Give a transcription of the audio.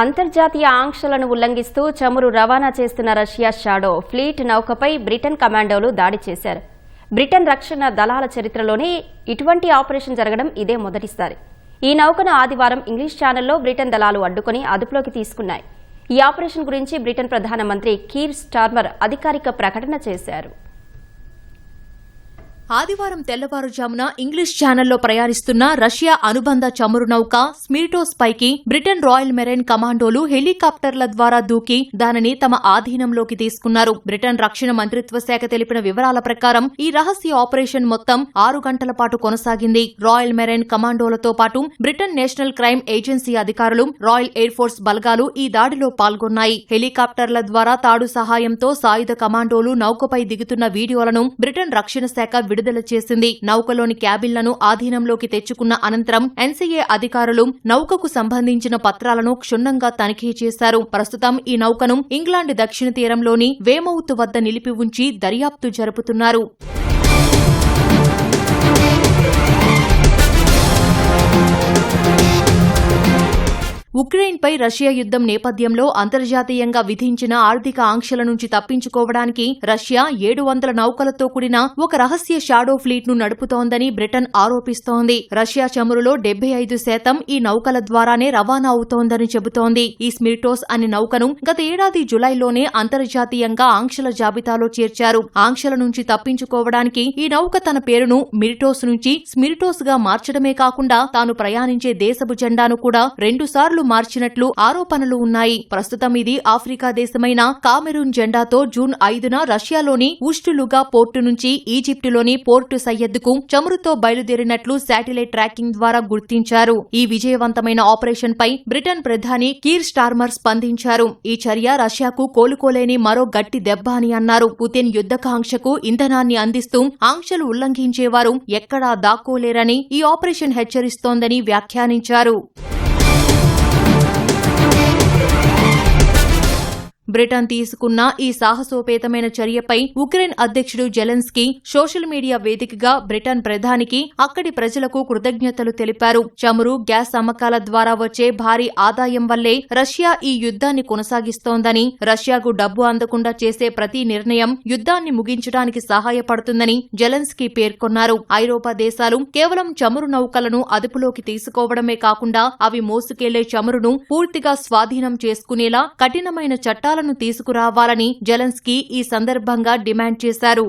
అంతర్జాతీయ ఆంక్షలను ఉల్లంఘిస్తూ చమురు రవాణా చేస్తున్న రష్యా షాడో ఫ్లీట్ నౌకపై బ్రిటన్ కమాండోలు దాడి చేశారు. బ్రిటన్ రక్షణ దళాల చరిత్రలోనే ఇటువంటి ఆపరేషన్ జరగడం ఇదే మొదటిసారి. ఈ నౌకను ఆదివారం ఇంగ్లీష్ ఛానల్లో బ్రిటన్ దళాలు అడ్డుకుని అదుపులోకి తీసుకున్నాయి. ఈ ఆపరేషన్ గురించి బ్రిటన్ ప్రధానమంత్రి కీర్ స్టార్మర్ అధికారిక ప్రకటన చేశారు. ఆదివారం తెల్లవారుజామున ఇంగ్లీష్ ఛానల్లో ప్రయాణిస్తున్న రష్యా అనుబంధ చమురు నౌక స్మిర్టోస్ పైకి బ్రిటన్ రాయల్ మెరైన్ కమాండోలు హెలికాప్టర్ల ద్వారా దూకి దానిని తమ ఆధీనంలోకి తీసుకున్నారు. బ్రిటన్ రక్షణ మంత్రిత్వ శాఖ తెలిపిన వివరాల ప్రకారం ఈ రహస్య ఆపరేషన్ మొత్తం 6 గంటల పాటు కొనసాగింది. రాయల్ మెరైన్ కమాండోలతో పాటు బ్రిటన్ నేషనల్ క్రైమ్ ఏజెన్సీ అధికారులు, రాయల్ ఎయిర్ ఫోర్స్ బలగాలు ఈ దాడిలో పాల్గొన్నాయి. హెలికాప్టర్ల ద్వారా తాడు సహాయంతో సాయుధ కమాండోలు నౌకపై దిగుతున్న వీడియోలను బ్రిటన్ రక్షణ శాఖ విడుదల చేసింది. నౌకలోని క్యాబిన్లను ఆధీనంలోకి తెచ్చుకున్న అనంతరం ఎన్సీఏ అధికారులు నౌకకు సంబంధించిన పత్రాలను క్షుణ్ణంగా తనిఖీ చేశారు. ప్రస్తుతం ఈ నౌకను ఇంగ్లాండ్ దక్షిణ తీరంలోని వేమౌత్ వద్ద నిలిపి ఉంచి దర్యాప్తు జరుపుతున్నారు. ఉక్రెయిన్పై రష్యా యుద్ధం నేపథ్యంలో అంతర్జాతీయంగా విధించిన ఆర్థిక ఆంక్షల నుంచి తప్పించుకోవడానికి రష్యా 700 నౌకలతో కూడిన ఒక రహస్య షాడో ఫ్లీట్ ను నడుపుతోందని బ్రిటన్ ఆరోపిస్తోంది. రష్యా చమురులో 75% ఈ నౌకల ద్వారానే రవాణా అవుతోందని చెబుతోంది. ఈ స్మిర్టోస్ అనే నౌకను గత ఏడాది జులైలోనే అంతర్జాతీయంగా ఆంక్షల జాబితాలో చేర్చారు. ఆంక్షల నుంచి తప్పించుకోవడానికి ఈ నౌక తన పేరును మిర్టోస్ నుంచి స్మిర్టోస్ గా మార్చడమే కాకుండా తాను ప్రయాణించే దేశపు జెండాను కూడా 2 సార్లు మార్చినట్లు ఆరోపణలు ఉన్నాయి. ప్రస్తుతం ఇది ఆఫ్రికా దేశమైన కామెరూన్ జెండాతో జూన్ 5న రష్యాలోని ఉష్టులుగా పోర్టు నుంచి ఈజిప్టులోని పోర్టు సయ్యద్కు చమురుతో బయలుదేరినట్లు శాటిలైట్ ట్రాకింగ్ ద్వారా గుర్తించారు. ఈ విజయవంతమైన ఆపరేషన్ పై బ్రిటన్ ప్రధాని కీర్ స్టార్మర్ స్పందించారు. ఈ చర్య రష్యాకు కోలుకోలేని మరో గట్టి దెబ్బ అని అన్నారు. పుతిన్ యుద్ధకాంక్షకు ఇంధనాన్ని అందిస్తూ ఆంక్షలు ఉల్లంఘించేవారు ఎక్కడా దాక్కోలేరని ఈ ఆపరేషన్ హెచ్చరిస్తోందని వ్యాఖ్యానించారు. బ్రిటన్ తీసుకున్న ఈ సాహసోపేతమైన చర్యపై ఉక్రెయిన్ అధ్యక్షుడు జెలెన్స్కీ సోషల్ మీడియా వేదికగా బ్రిటన్ ప్రధానికి, అక్కడి ప్రజలకు కృతజ్ఞతలు తెలిపారు. చమురు, గ్యాస్ అమ్మకాల ద్వారా వచ్చే భారీ ఆదాయం వల్లే రష్యా ఈ యుద్ధాన్ని కొనసాగిస్తోందని, రష్యాకు డబ్బు అందకుండా చేసే ప్రతి నిర్ణయం యుద్ధాన్ని ముగించడానికి సహాయపడుతుందని జెలెన్స్కీ పేర్కొన్నారు. ఐరోపా దేశాలు కేవలం చమురు నౌకలను అదుపులోకి తీసుకోవడమే కాకుండా అవి మోసుకెళ్లే చమురును పూర్తిగా స్వాధీనం చేసుకునేలా కఠినమైన చట్టాలను తీసుకురావాలని జెలెన్స్కీ ఈ సందర్భంగా డిమాండ్ చేశారు.